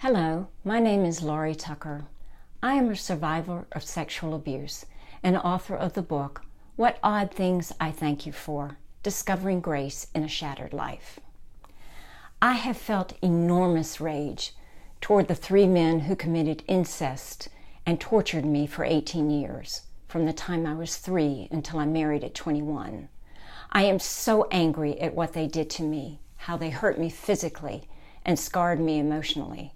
Hello, my name is Laurie Tucker. I am a survivor of sexual abuse and author of the book, What Odd Things I Thank You For, Discovering Grace in a Shattered Life. I have felt enormous rage toward the 3 men who committed incest and tortured me for 18 years, from the time I was 3 until I married at 21. I am so angry at what they did to me, how they hurt me physically and scarred me emotionally.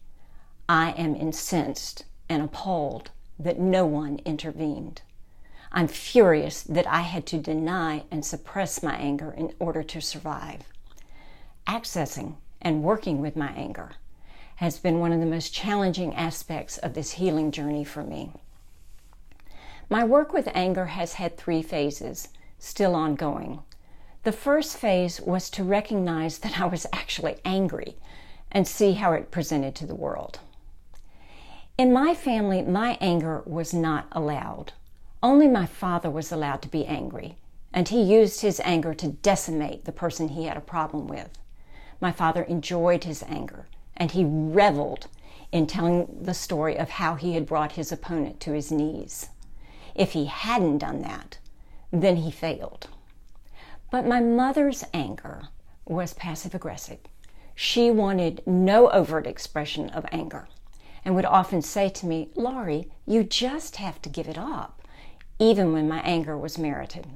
I am incensed and appalled that no one intervened. I'm furious that I had to deny and suppress my anger in order to survive. Accessing and working with my anger has been one of the most challenging aspects of this healing journey for me. My work with anger has had 3 phases, still ongoing. The first phase was to recognize that I was actually angry and see how it presented to the world. In my family, my anger was not allowed. Only my father was allowed to be angry, and he used his anger to decimate the person he had a problem with. My father enjoyed his anger, and he reveled in telling the story of how he had brought his opponent to his knees. If he hadn't done that, then he failed. But my mother's anger was passive-aggressive. She wanted no overt expression of anger, and would often say to me, "Laurie, you just have to give it up," even when my anger was merited.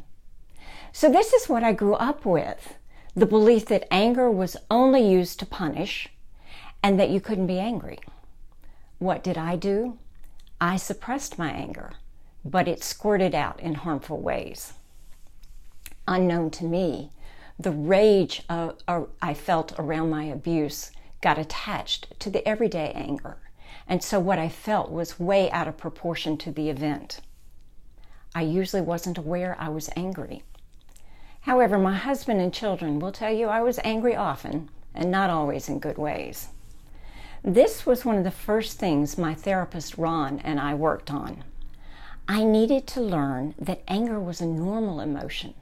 So this is what I grew up with, the belief that anger was only used to punish and that you couldn't be angry. What did I do? I suppressed my anger, but it squirted out in harmful ways. Unknown to me, the rage I felt around my abuse got attached to the everyday anger. And so what I felt was way out of proportion to the event. I usually wasn't aware I was angry. However, my husband and children will tell you I was angry often, and not always in good ways. This was one of the first things my therapist Ron and I worked on. I needed to learn that anger was a normal emotion,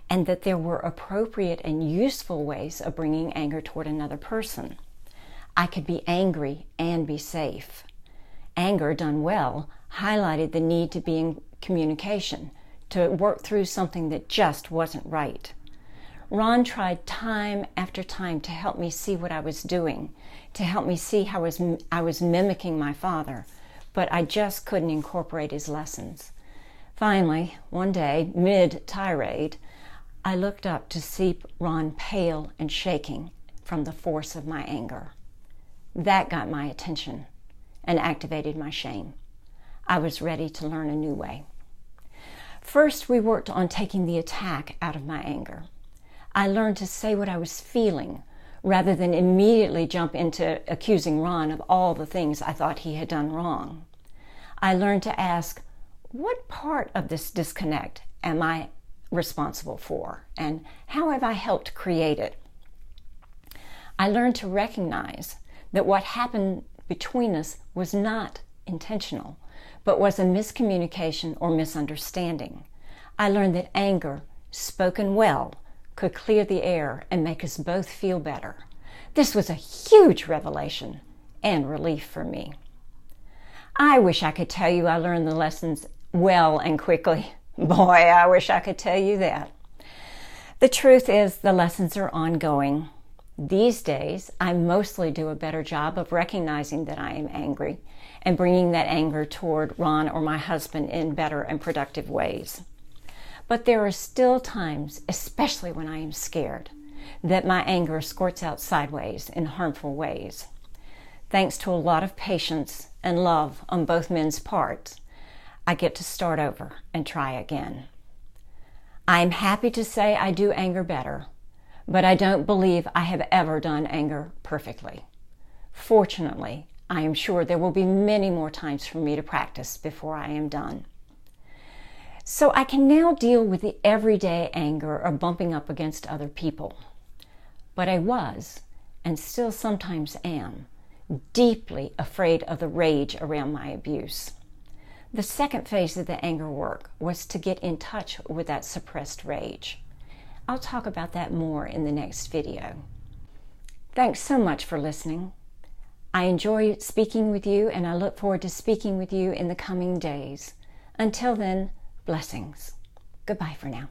and that there were appropriate and useful ways of bringing anger toward another person. I could be angry and be safe. Anger done well highlighted the need to be in communication, to work through something that just wasn't right. Ron tried time after time to help me see what I was doing, to help me see how I was mimicking my father, but I just couldn't incorporate his lessons. Finally, one day, mid-tirade, I looked up to see Ron pale and shaking from the force of my anger. That got my attention and activated my shame. I was ready to learn a new way. First, we worked on taking the attack out of my anger. I learned to say what I was feeling rather than immediately jump into accusing Ron of all the things I thought he had done wrong. I learned to ask, what part of this disconnect am I responsible for, and how have I helped create it? I learned to recognize that what happened between us was not intentional, but was a miscommunication or misunderstanding. I learned that anger, spoken well, could clear the air and make us both feel better. This was a huge revelation and relief for me. I wish I could tell you I learned the lessons well and quickly. Boy, I wish I could tell you that. The truth is, the lessons are ongoing. These days, I mostly do a better job of recognizing that I am angry and bringing that anger toward Ron or my husband in better and productive ways. But there are still times, especially when I am scared, that my anger squirts out sideways in harmful ways. Thanks to a lot of patience and love on both men's parts, I get to start over and try again. I am happy to say I do anger better, but I don't believe I have ever done anger perfectly. Fortunately, I am sure there will be many more times for me to practice before I am done. So I can now deal with the everyday anger of bumping up against other people. But I was, and still sometimes am, deeply afraid of the rage around my abuse. The second phase of the anger work was to get in touch with that suppressed rage. I'll talk about that more in the next video. Thanks so much for listening. I enjoy speaking with you, and I look forward to speaking with you in the coming days. Until then, blessings. Goodbye for now.